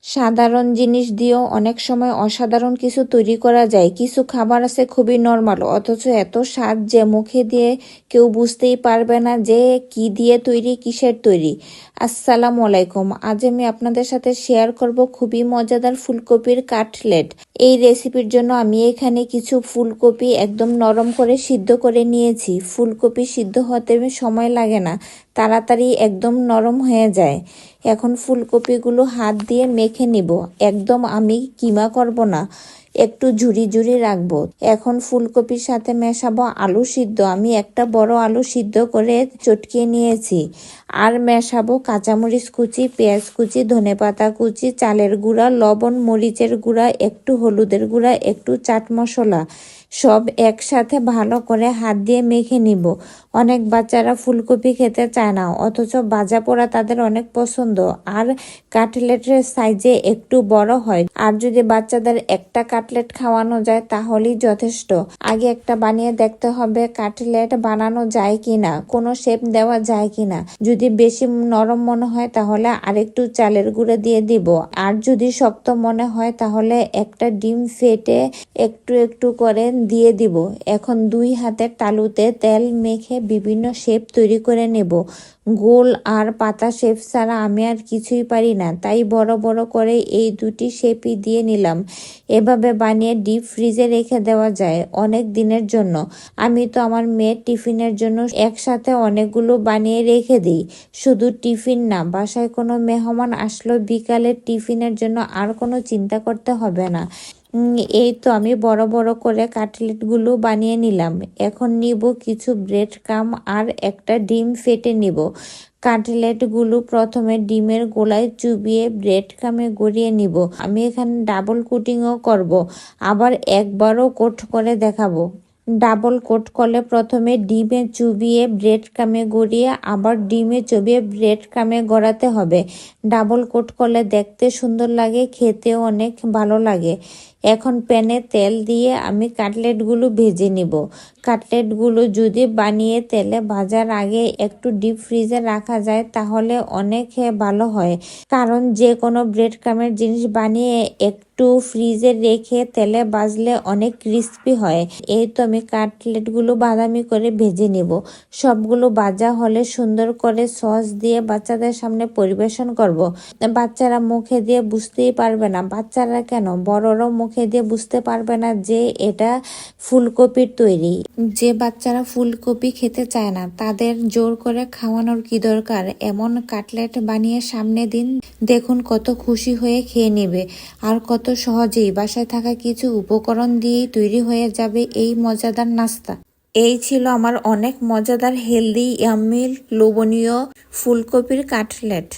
সাধারণ জিনিস দিয়েও অনেক সময় অসাধারণ কিছু তৈরি করা যায়। কিছু খাবার আছে খুবই নর্মাল, অথচ এত স্বাদ যে মুখে দিয়ে কেউ বুঝতেই পারবে না যে কি দিয়ে তৈরি, কিসের তৈরি। আসসালামু আলাইকুম। আজ আমি আপনাদের সাথে শেয়ার করব খুবই মজাদার ফুলকপির কাটলেট। এই রেসিপির জন্য আমি এখানে কিছু ফুলকপি একদম নরম করে সিদ্ধ করে নিয়েছি। ফুলকপি সিদ্ধ হতে সময় লাগে না, তাড়াতাড়ি একদম নরম হয়ে যায়। এখন ফুলকপিগুলো হাত দিয়ে মেখে নিব। একদম আমি কিমা করব না, একটু ঝুরি ঝুরি রাখবো। এখন ফুলকপির সাথে মেশাবো আলু সিদ্ধ। আমি একটা বড় আলু সিদ্ধ করে চটকিয়ে নিয়েছি। আর মেশাবো কাঁচামরিচ কুচি, পেঁয়াজ কুচি, ধনেপাতা কুচি, চালের গুঁড়া, লবণ, মরিচের গুঁড়া, একটু হলুদের গুঁড়া, একটু চাট মশলা। সব একসাথে ভালো করে হাত দিয়ে মেখে নিব। অনেক বাচ্চারা ফুলকপি খেতে চায় না, অথচ ভাজা পোড়া তাদের অনেক পছন্দ। আর কাটলেটের সাইজে একটু বড় হয়। আর যদি বাচ্চাদের একটা কাটলেট খাওয়ানো যায় তাহলেই যথেষ্ট। আগে একটা বানিয়ে দেখতে হবে কাটলেট বানানো যায় কিনা, কোনো শেপ দেওয়া যায় কিনা। যদি বেশি নরম মনে হয় তাহলে আরেকটু চালের গুঁড়ো দিয়ে দিব। আর যদি শক্ত মনে হয় তাহলে একটা ডিম ফেটে একটু একটু করে দিয়ে দিব। এখন দুই হাতের তালুতে তেল মেখে বিভিন্ন শেপ তৈরি করে নেব। গোল আর পাতা শেপ ছাড়া আমি আর কিছুই পারি না, তাই বড় বড় করে এই দুটি শেপই দিয়ে নিলাম। এভাবে বানিয়ে ডিপ ফ্রিজে রেখে দেওয়া যায় অনেক দিনের জন্য। আমি তো আমার মেয়ের টিফিনের জন্য একসাথে অনেকগুলো বানিয়ে রেখে দিই। শুধু টিফিন না, বাসায় কোনো মেহমান আসলো বিকালের টিফিনের জন্য আর কোনো চিন্তা করতে হবে না। এই তো আমি বড় বড় করে কাটলেটগুলো বানিয়ে নিলাম। এখন নিব কিছু ব্রেড ক্রাম্ব আর একটা ডিম ফেটে নিব। কাটলেটগুলো প্রথমে ডিমের গোলায় চুবিয়ে ব্রেড ক্রামে গড়িয়ে নিব। আমি এখানে ডাবল কোটিংও করব, আবার একবারও কোট করে দেখাবো। ডাবল কোট করলে প্রথমে ডিমে চুবিয়ে ব্রেড ক্রামে গড়িয়ে আবার ডিমে চুবিয়ে ব্রেড ক্রামে গড়াতে হবে। ডাবল কোট করলে দেখতে সুন্দর লাগে, খেতেও অনেক ভালো লাগে। এখন প্যানে তেল দিয়ে আমি কাটলেটগুলো ভেজে নিব। কাটলেটগুলো যদি বানিয়ে তেলে ভাজার আগে একটু ডিপ ফ্রিজে রাখা যায় তাহলে অনেক ভালো হয়। কারণ যে কোনো ব্রেড ক্রামের জিনিস বানিয়ে একটু ফ্রিজে রেখে তেলে ভাজলে অনেক ক্রিস্পি হয়। এই তো আমি কাটলেটগুলো বাদামি করে ভেজে নিব। সবগুলো ভাজা হলে সুন্দর করে সস দিয়ে বাচ্চাদের সামনে পরিবেশন করব। বাচ্চারা মুখে দিয়ে বুঝতেই পারবে না, বাচ্চারা কেন বড়রাও মুখে দিয়ে বুঝতে পারবে না যে এটা ফুলকপির তৈরি। যে বাচ্চারা ফুলকপি খেতে চায় না তাদের জোর করে খাওয়ানোর কি দরকার। এমন কাটলেট বানিয়ে সামনে দিন, দেখুন কত খুশি হয়ে খেয়ে নেবে। আর কত সহজেই বাসায় থাকা কিছু উপকরণ দিয়েই তৈরি হয়ে যাবে এই মজাদার নাস্তা। এই ছিল আমার অনেক মজাদার, হেলদি, ইয়াম্মি, লোভনীয় ফুলকপির কাটলেট।